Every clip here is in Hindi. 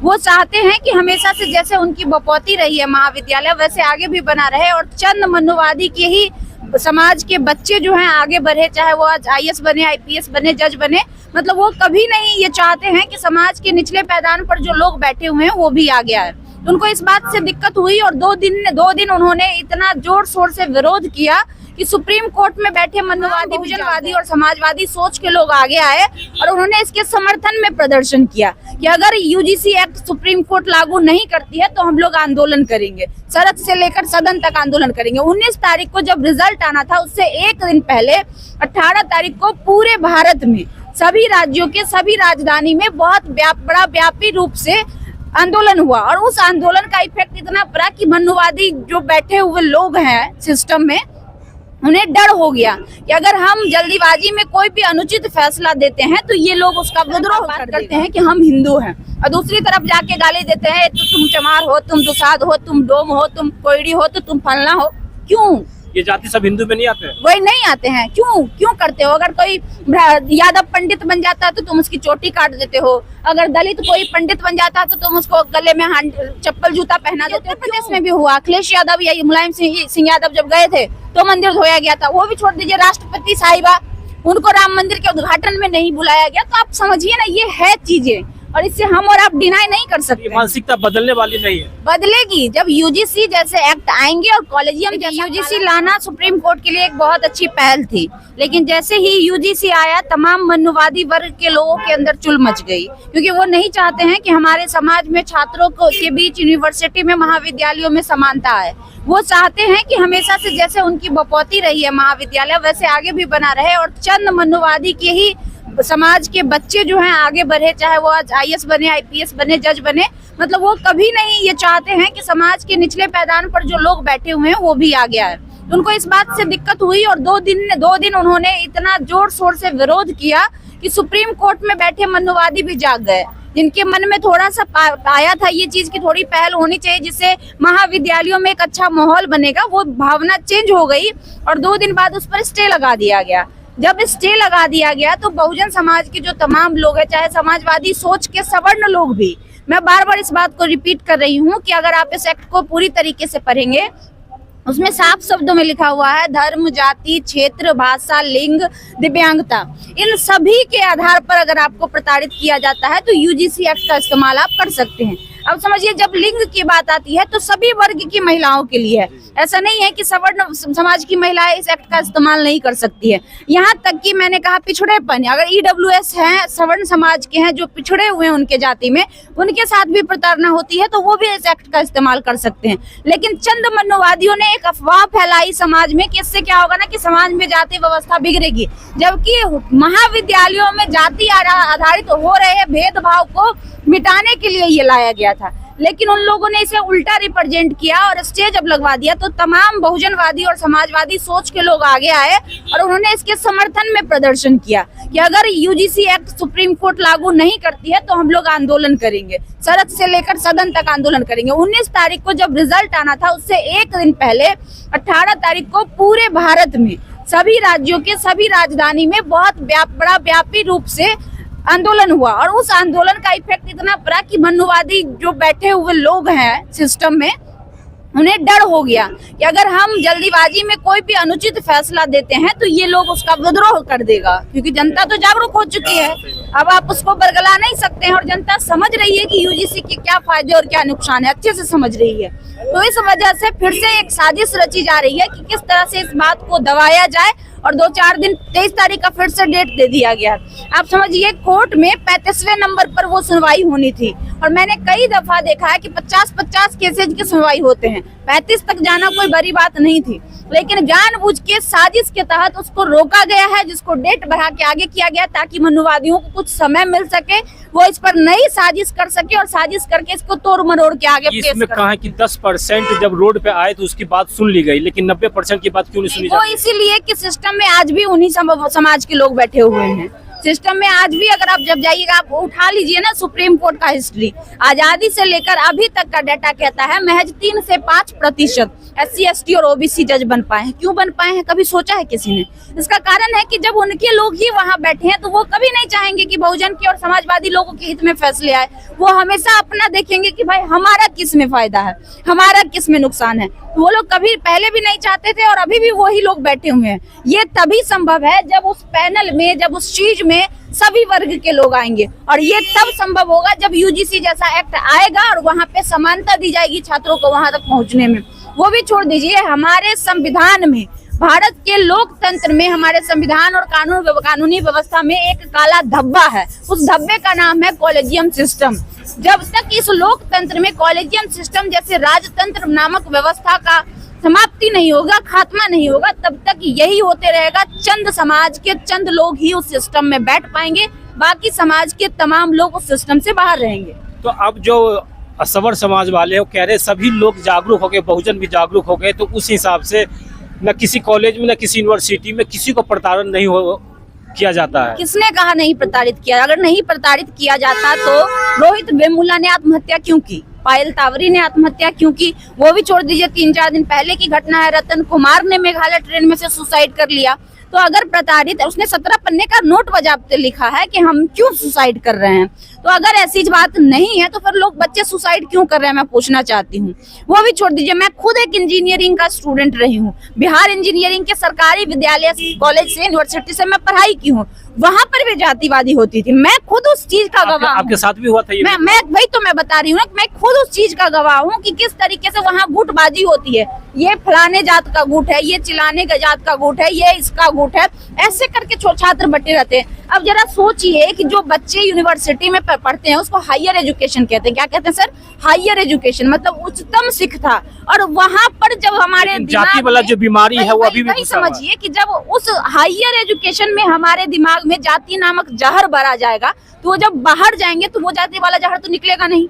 वो चाहते हैं कि हमेशा से जैसे उनकी बपौती रही है महाविद्यालय वैसे आगे भी बना रहे और चंद मनुवादी के ही समाज के बच्चे जो हैं आगे बढ़े, चाहे वो आज IAS बने, IPS बने, जज बने। मतलब वो कभी नहीं ये चाहते हैं कि समाज के निचले पैदान पर जो लोग बैठे हुए हैं वो भी आगे आए। उनको इस बात से दिक्कत हुई और दो दिन उन्होंने इतना जोर शोर से विरोध किया कि सुप्रीम कोर्ट में बैठे मनुवादी, बहुजनवादी और समाजवादी सोच के लोग आगे आए और उन्होंने इसके समर्थन में प्रदर्शन किया कि अगर UGC एक्ट सुप्रीम कोर्ट लागू नहीं करती है तो हम लोग आंदोलन करेंगे, सड़क से लेकर सदन तक आंदोलन करेंगे। 19 तारीख को जब रिजल्ट आना था उससे एक दिन पहले 18 तारीख को पूरे भारत में सभी राज्यों के सभी राजधानी में बहुत बड़ा व्यापी रूप से आंदोलन हुआ और उस आंदोलन का इफेक्ट इतना पड़ा कि मनुवादी जो बैठे हुए लोग हैं सिस्टम में उन्हें डर हो गया कि अगर हम जल्दीबाजी में कोई भी अनुचित फैसला देते हैं तो ये लोग उसका विद्रोह करते हैं कि हम हिंदू हैं और दूसरी तरफ जाके गाली देते हैं तो तुम चमार हो, तुम दुसाध हो, तुम डोम हो, तुम कोयड़ी हो, तो तुम फलना हो। क्यों? ये जाति सब हिंदू में नहीं आते हैं? वही नहीं आते हैं। क्यों करते हो? अगर कोई यादव पंडित बन जाता है तो तुम उसकी चोटी काट देते हो, अगर दलित कोई पंडित बन जाता है तो तुम उसको गले में चप्पल जूता पहना देते हो। उत्तर प्रदेश में भी हुआ, अखिलेश यादव या मुलायम सिंह यादव जब गए थे तो मंदिर धोया गया था। वो भी छोड़ दीजिए, राष्ट्रपति साहिबा उनको राम मंदिर के उद्घाटन में नहीं बुलाया गया। तो आप समझिए ना, ये है चीजें और इससे हम और आप डिनाई नहीं कर सकते। मानसिकता बदलने वाली नहीं है, बदलेगी जब UGC जैसे एक्ट आएंगे और कॉलेजियम जैसा UGC लाना सुप्रीम कोर्ट के लिए एक बहुत अच्छी पहल थी, लेकिन जैसे ही UGC आया तमाम मनुवादी वर्ग के लोगों के अंदर चुल मच गई, क्योंकि वो नहीं चाहते हैं कि हमारे समाज में छात्रों के बीच यूनिवर्सिटी में, महाविद्यालयों में समानता आए। वो चाहते हैं कि हमेशा से जैसे उनकी बपौती रही है महाविद्यालय वैसे आगे भी बना रहे और चंद मनुवादी के ही समाज के बच्चे जो हैं आगे बढ़े, चाहे वो आज IAS बने, IPS बने, जज बने। मतलब वो कभी नहीं ये चाहते हैं कि समाज के निचले पैदान पर जो लोग बैठे हुए हैं वो भी आगे आए। उनको इस बात से दिक्कत हुई और दो दिन उन्होंने इतना जोर शोर से विरोध किया कि सुप्रीम कोर्ट में बैठे मनुवादी भी जाग गए, जिनके मन में थोड़ा सा आया था ये चीज की थोड़ी पहल होनी चाहिए जिससे महाविद्यालयों में एक अच्छा माहौल बनेगा। वो भावना चेंज हो गई और 2 दिन बाद उस पर स्टे लगा दिया गया। जब स्टे लगा दिया गया तो बहुजन समाज के जो तमाम लोग हैं, चाहे समाजवादी सोच के सवर्ण लोग भी, मैं बार बार इस बात को रिपीट कर रही हूँ कि अगर आप इस एक्ट को पूरी तरीके से पढ़ेंगे उसमें साफ शब्दों में लिखा हुआ है धर्म, जाति, क्षेत्र, भाषा, लिंग, दिव्यांगता, इन सभी के आधार पर अगर आपको प्रताड़ित किया जाता है तो UGC एक्ट का इस्तेमाल आप कर सकते हैं। अब समझिए, जब लिंग की बात आती है तो सभी वर्ग की महिलाओं के लिए है। ऐसा नहीं है कि सवर्ण समाज की महिलाएं इस एक्ट का इस्तेमाल नहीं कर सकती है। यहाँ तक कि मैंने कहा पिछड़ेपन, अगर EWS हैं, सवर्ण समाज के हैं जो पिछड़े हुए हैं उनके जाति में, उनके साथ भी प्रताड़ना होती है तो वो भी इस एक्ट का इस्तेमाल कर सकते हैं। लेकिन चंद मनुवादियों ने एक अफवाह फैलाई समाज में कि इससे क्या होगा ना कि समाज में जाति व्यवस्था बिगड़ेगी, जबकि महाविद्यालयों में जाति आधारित हो रहे भेदभाव को मिटाने के लिए ये लाया गया था। लेकिन उन लोगों ने इसे उल्टा रिप्रेजेंट किया और स्टेज जब लगवा दिया तो तमाम बहुजनवादी और समाजवादी सोच के लोग आगे आए और उन्होंने इसके समर्थन में प्रदर्शन किया कि अगर UGC एक्ट सुप्रीम कोर्ट लागू नहीं करती है तो हम लोग आंदोलन करेंगे, सड़क से लेकर सदन तक आंदोलन करेंगे। 19 तारीख को जब रिजल्ट आना था उससे एक दिन पहले 18 तारीख को पूरे भारत में सभी राज्यों के सभी राजधानी में बहुत बड़ा व्यापी रूप से आंदोलन हुआ और उस आंदोलन का इफेक्ट इतना पड़ा कि मनुवादी जो बैठे हुए लोग हैं सिस्टम में उन्हें डर हो गया कि अगर हम जल्दीबाजी में कोई भी अनुचित फैसला देते हैं तो ये लोग उसका विद्रोह कर देगा, क्योंकि जनता तो जागरूक हो चुकी है। अब आप उसको बरगला नहीं सकते हैं और जनता समझ रही है कि UGC के क्या फायदे और क्या नुकसान है, अच्छे से समझ रही है। तो इस वजह से फिर से एक साजिश रची जा रही है कि किस तरह से इस बात को दबाया जाए और 2-4 दिन 23 तारीख का फिर से डेट दे दिया गया। आप समझिए, कोर्ट में 35वें नंबर पर वो सुनवाई होनी थी और मैंने कई दफा देखा है कि 50-50 केसेज की सुनवाई होते हैं। 35 तक जाना कोई बड़ी बात नहीं थी, लेकिन जानबूझ के साजिश के तहत उसको रोका गया है, जिसको डेट बढ़ा के आगे किया गया ताकि मनुवादियों को कुछ समय मिल सके, वो इस पर नई साजिश कर सके और साजिश करके इसको तोड़ मरोड़ के आगे पेश इसमें कहा है कि 10% जब रोड पे आए तो उसकी बात सुन ली गई, लेकिन 90% की बात क्यों नहीं सुनी जाती? वो इसीलिए कि सिस्टम में आज भी उन्हीं समाज के लोग बैठे हुए हैं। सिस्टम में आज भी अगर आप जब जाइएगा, आप उठा लीजिए ना सुप्रीम कोर्ट का हिस्ट्री, आजादी से लेकर अभी तक का डाटा कहता है महज 3 से 5% SC ST और OBC जज बन पाए हैं। क्यों बन पाए हैं, कभी सोचा है किसी ने? इसका कारण है कि जब उनके लोग ही वहाँ बैठे हैं तो वो कभी नहीं चाहेंगे कि बहुजन की और समाजवादी लोगों के हित में फैसले आए। वो हमेशा अपना देखेंगे कि भाई हमारा किस में फायदा है, हमारा किस में नुकसान है। वो लोग कभी पहले भी नहीं चाहते थे और अभी भी वही लोग बैठे हुए हैं। ये तभी संभव है जब उस पैनल में, जब उस चीज में सभी वर्ग के लोग आएंगे, और ये तब संभव होगा जब UGC जैसा एक्ट आएगा और वहाँ पे समानता दी जाएगी छात्रों को वहाँ तक पहुँचने में। वो भी छोड़ दीजिए, हमारे संविधान में, भारत के लोकतंत्र में, हमारे संविधान और कानूनी व्यवस्था में एक काला धब्बा है। उस धब्बे का नाम है कॉलेजियम सिस्टम। जब तक इस लोकतंत्र में कॉलेजियम सिस्टम जैसे राजतंत्र नामक व्यवस्था का समाप्ति नहीं होगा, खात्मा नहीं होगा, तब तक यही होते रहेगा। चंद समाज के चंद लोग ही उस सिस्टम में बैठ पाएंगे, बाकी समाज के तमाम लोग उस सिस्टम से बाहर रहेंगे। तो अब जो असवर समाज वाले हो कह रहे सभी लोग जागरूक हो गए, बहुजन भी जागरूक हो गए, तो उस हिसाब से न किसी कॉलेज में न किसी यूनिवर्सिटी में किसी को प्रताड़न नहीं हो किया जाता है। किसने कहा नहीं प्रताड़ित किया? अगर नहीं प्रताड़ित किया जाता तो रोहित वेमुला ने आत्महत्या क्यों की, पायल तावरी ने आत्महत्या क्यों की? वो भी छोड़ दीजिए, 3-4 दिन पहले की घटना है, रतन कुमार ने मेघालय ट्रेन में से सुसाइड कर लिया। तो अगर प्रताड़ित, उसने 17 पन्ने का नोट बजाते लिखा है कि हम क्यों सुसाइड कर रहे हैं। तो अगर ऐसी बात नहीं है तो फिर लोग, बच्चे सुसाइड क्यों कर रहे हैं, मैं पूछना चाहती हूँ। वो भी छोड़ दीजिए, मैं खुद एक इंजीनियरिंग का स्टूडेंट रही हूँ। बिहार इंजीनियरिंग के सरकारी विद्यालय कॉलेज से, यूनिवर्सिटी से मैं पढ़ाई की हूँ। वहाँ पर भी जातिवादी होती थी, मैं खुद उस चीज का गवाह हूँ। आपके साथ भी हुआ था ये? मैं वही तो मैं बता रही हूँ ना, मैं खुद उस चीज का गवाह हूँ कि किस तरीके से वहाँ गुटबाजी होती है। ये फलाने जात का गुट है, ये चिलाने का जात का गुट है, ये इसका गुट है, ऐसे करके छात्र बटे रहते हैं। अब जरा सोचिए कि जो बच्चे यूनिवर्सिटी में पढ़ते हैं उसको हायर एजुकेशन कहते हैं। क्या कहते हैं सर? हायर एजुकेशन मतलब उच्चतम शिक्षा। और वहाँ पर जब हमारे जाति वाला जो बीमारी है वो अभी भी समझिए कि जब उस हायर एजुकेशन में हमारे दिमाग में जाति नामक जहर भरा जाएगा तो वो जब बाहर जाएंगे तो वो जाति वाला जहर तो निकलेगा नहीं।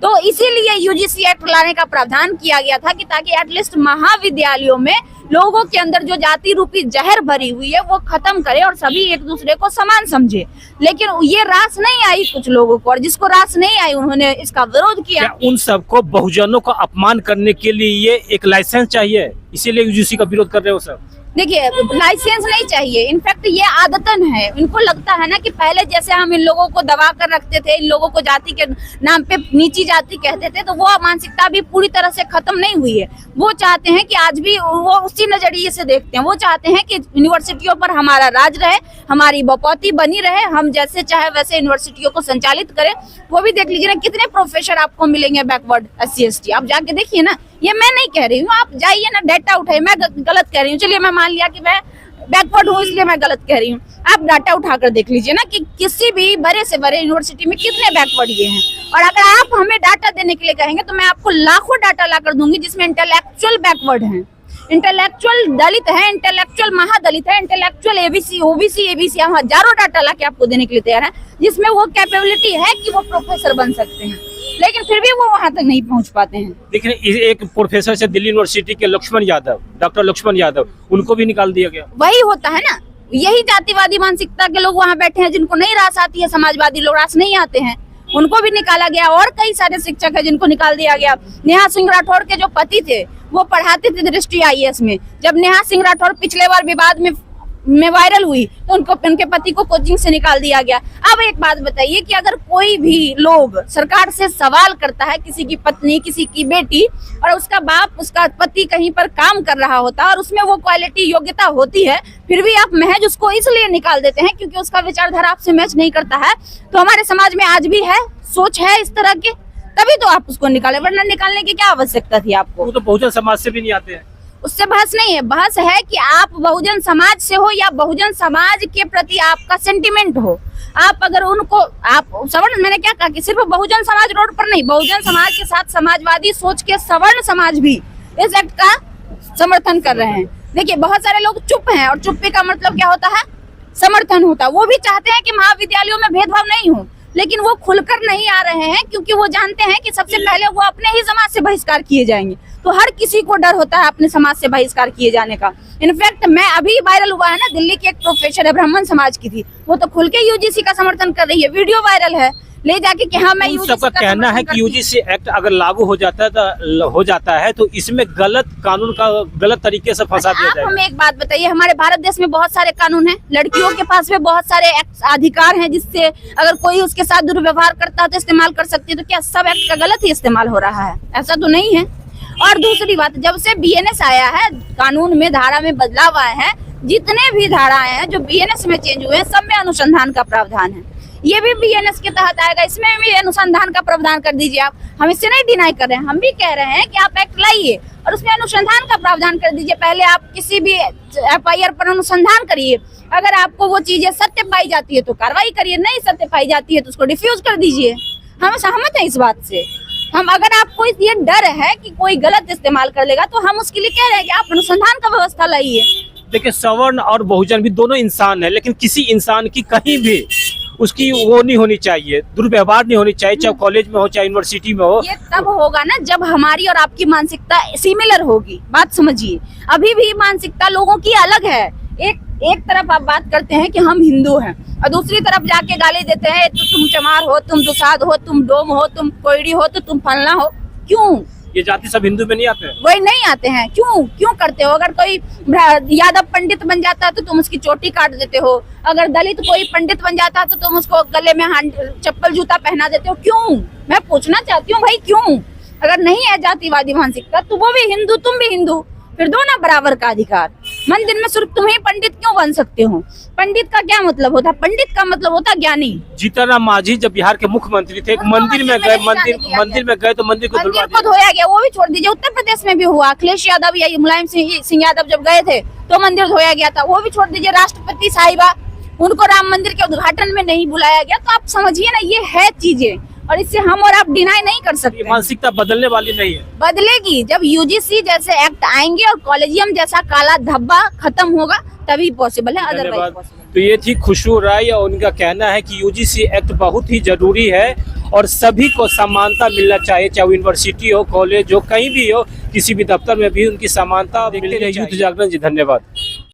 तो इसीलिए UGC एक्ट लाने का प्रावधान किया गया था कि ताकि एटलीस्ट महाविद्यालयों में लोगों के अंदर जो जाति रूपी जहर भरी हुई है वो खत्म करे और सभी एक दूसरे को समान समझे। लेकिन ये रास नहीं आई कुछ लोगों को, और जिसको रास नहीं आई उन्होंने इसका विरोध किया। क्या उन सबको बहुजनों का अपमान करने के लिए ये एक लाइसेंस चाहिए, इसीलिए UGC का विरोध कर रहे हो सर? देखिए, लाइसेंस नहीं चाहिए, इनफैक्ट ये आदतन है। इनको लगता है ना कि पहले जैसे हम इन लोगों को दबा कर रखते थे, इन लोगों को जाति के नाम पे नीची जाति कहते थे, तो वो मानसिकता भी पूरी तरह से खत्म नहीं हुई है। वो चाहते हैं कि आज भी वो उसी नजरिए से देखते हैं। वो चाहते हैं कि यूनिवर्सिटियों पर हमारा राज रहे, हमारी बपौती बनी रहे, हम जैसे चाहे वैसे यूनिवर्सिटियों को संचालित करें। वो भी देख लीजिए ना, कितने प्रोफेसर आपको मिलेंगे बैकवर्ड SC ST, आप जाके देखिए ना। ये मैं नहीं कह रही हूँ, आप जाइए ना, डेटा उठाइए। मैं गलत कह रही हूँ, चलिए मैं मान लिया कि मैं बैकवर्ड हूँ इसलिए मैं गलत कह रही हूँ। आप डाटा उठाकर देख लीजिए ना कि किसी भी बड़े से बड़े यूनिवर्सिटी में कितने बैकवर्ड ये हैं। और अगर आप हमें डाटा देने के लिए कहेंगे तो मैं आपको लाखों डाटा लाकर दूंगी जिसमें इंटेलेक्चुअल बैकवर्ड हैं, इंटेलेक्चुअल दलित है, इंटेलेक्चुअल महादलित है, इंटेलेक्चुअल ABC OBC हम हजारों डाटा ला के आपको देने के लिए तैयार है, जिसमें वो कैपेबिलिटी है कि वो प्रोफेसर बन सकते हैं, लेकिन फिर भी वो वहां तक नहीं पहुंच पाते हैं। देखिए, एक प्रोफेसर से दिल्ली यूनिवर्सिटी के लक्ष्मण यादव, डॉक्टर लक्ष्मण यादव, उनको भी निकाल दिया गया। वही होता है ना, यही जातिवादी मानसिकता के लोग वहां बैठे हैं, जिनको नहीं रास आती है। समाजवादी लोग रास नहीं आते हैं, उनको भी निकाला गया। और कई सारे शिक्षक है जिनको निकाल दिया गया। नेहा सिंह राठौर के जो पति थे वो पढ़ाते थे दृष्टि IAS में। जब नेहा सिंह राठौर पिछले बार विवाद में वायरल हुई तो उनके पति को कोचिंग से निकाल दिया गया। अब एक बात बताइए कि अगर कोई भी लोग सरकार से सवाल करता है, किसी की पत्नी, किसी की बेटी, और उसका बाप, उसका पति कहीं पर काम कर रहा होता और उसमें वो क्वालिटी योग्यता होती है, फिर भी आप महज उसको इसलिए निकाल देते हैं क्योंकि उसका विचारधारा आपसे मैच नहीं करता है। तो हमारे समाज में आज भी है, सोच है इस तरह के, तभी तो आप उसको निकाले, वरना निकालने की क्या आवश्यकता थी आपको? वो तो बहुजन समाज से भी नहीं आते हैं। उससे बहस नहीं है, बहस है कि आप बहुजन समाज से हो या बहुजन समाज के प्रति आपका सेंटिमेंट हो। आप अगर उनको, आप सवर्ण, मैंने क्या कहा कि सिर्फ बहुजन समाज रोड पर नहीं, बहुजन समाज के साथ समाजवादी सोच के सवर्ण समाज भी इस एक्ट का समर्थन कर रहे हैं। देखिए, बहुत सारे लोग चुप हैं, और चुप्पी का मतलब क्या होता है? समर्थन होता है। वो भी चाहते हैं कि महाविद्यालयों में भेदभाव नहीं हो, लेकिन वो खुलकर नहीं आ रहे हैं क्योंकि वो जानते हैं कि सबसे पहले वो अपने ही समाज से बहिष्कार किए जाएंगे। तो हर किसी को डर होता है अपने समाज से बहिष्कार किए जाने का। इनफैक्ट मैं अभी वायरल हुआ है ना, दिल्ली की एक प्रोफेसर है, ब्राह्मण समाज की थी, वो तो खुल के UGC का समर्थन कर रही है, वीडियो वायरल है। ले जाके कि हाँ मैं उन UGC सबका का कहना है समर्थन कि करती हूँ। यूजीसी एक्ट अगर लागू हो जाता है तो इसमें गलत कानून का गलत तरीके से फंसा दिया आप जाएगा। हमें एक बात बताइए, हमारे भारत देश में बहुत सारे कानून हैं, लड़कियों के पास में बहुत सारे अधिकार हैं, जिससे अगर कोई उसके साथ दुर्व्यवहार करता है तो इस्तेमाल कर सकती है। तो क्या सब एक्ट का गलत ही इस्तेमाल हो रहा है? ऐसा तो नहीं है। और दूसरी बात, जब से BNS आया है, कानून में धारा में बदलाव आए हैं, जितने भी धाराएं हैं जो BNS में चेंज हुए हैं, सब में अनुसंधान का प्रावधान है। ये भी BNS के तहत आएगा, इसमें भी अनुसंधान का प्रावधान कर दीजिए। आप, हम इससे नहीं डिनाई कर रहे हैं, हम भी कह रहे हैं कि आप एक्ट लाइए और उसमें अनुसंधान का प्रावधान कर दीजिए। पहले आप किसी भी FIR पर अनुसंधान करिए, अगर आपको वो चीजें सत्य पाई जाती है तो कार्रवाई करिए, नहीं सत्य पाई जाती है तो उसको डिफ्यूज कर दीजिए। हम सहमत हैं इस बात से। हम, अगर आपको ये डर है कि कोई गलत इस्तेमाल कर लेगा, तो हम उसके लिए कह रहे हैं कि आप अनुसंधान का व्यवस्था लाइए। देखिए, सवर्ण और बहुजन भी दोनों इंसान है, लेकिन किसी इंसान की कहीं भी उसकी वो नहीं होनी चाहिए, दुर्व्यवहार नहीं होनी चाहिए, चाहे कॉलेज में हो चाहे यूनिवर्सिटी में हो। ये तब होगा ना जब हमारी और आपकी मानसिकता सिमिलर होगी। बात समझिए, अभी भी मानसिकता लोगों की अलग है। एक तरफ आप बात करते हैं कि हम हिंदू हैं और दूसरी तरफ जाके गाली देते हैं तो तुम चमार हो, तुम दुसाध हो, तुम डोम हो, तुम कोयड़ी हो, तो तुम फलना हो। क्यों? ये जाति सब हिंदू में नहीं आते हैं। वही नहीं आते हैं, क्यों करते हो? अगर कोई यादव पंडित बन जाता है तो तुम उसकी चोटी काट देते हो, अगर दलित कोई पंडित बन जाता है तो तुम उसको गले में चप्पल जूता पहना देते हो। क्यों? मैं पूछना चाहती हूँ भाई, क्यों? अगर नहीं है जातिवादी मानसिकता तो वो भी हिंदू, तुम भी हिंदू, फिर दो ना बराबर का अधिकार। मंदिर में सिर्फ तुम ही पंडित क्यों बन सकते हो? पंडित का क्या मतलब होता है? पंडित का मतलब होता है ज्ञानी। जीतन राम मांझी जब बिहार के मुख्यमंत्री थे, एक मंदिर में गए, मंदिर में गए तो मंदिर को धुलवा मंदिर को धोया गया, वो भी छोड़ दीजिए। उत्तर प्रदेश में भी हुआ, अखिलेश यादव या मुलायम सिंह यादव जब गए थे तो मंदिर धोया गया था, वो भी छोड़ दीजिए। राष्ट्रपति साहिबा, उनको राम मंदिर के उद्घाटन में नहीं बुलाया गया। तो आप समझिए ना, ये है चीजें, और इससे हम और आप डिनाई नहीं कर सकते। मानसिकता बदलने वाली नहीं है। बदलेगी जब UGC जैसे एक्ट आएंगे और कॉलेजियम जैसा काला धब्बा खत्म होगा, तभी पॉसिबल है, अदरवाइज पॉसिबल। तो ये थी खुशबू राय और उनका कहना है कि UGC एक्ट बहुत ही जरूरी है और सभी को समानता मिलना चाहिए, चाहे यूनिवर्सिटी हो, कॉलेज हो, कहीं भी हो, किसी भी दफ्तर में भी उनकी समानता मिलनी चाहिए। यूथ जागरण जी, धन्यवाद।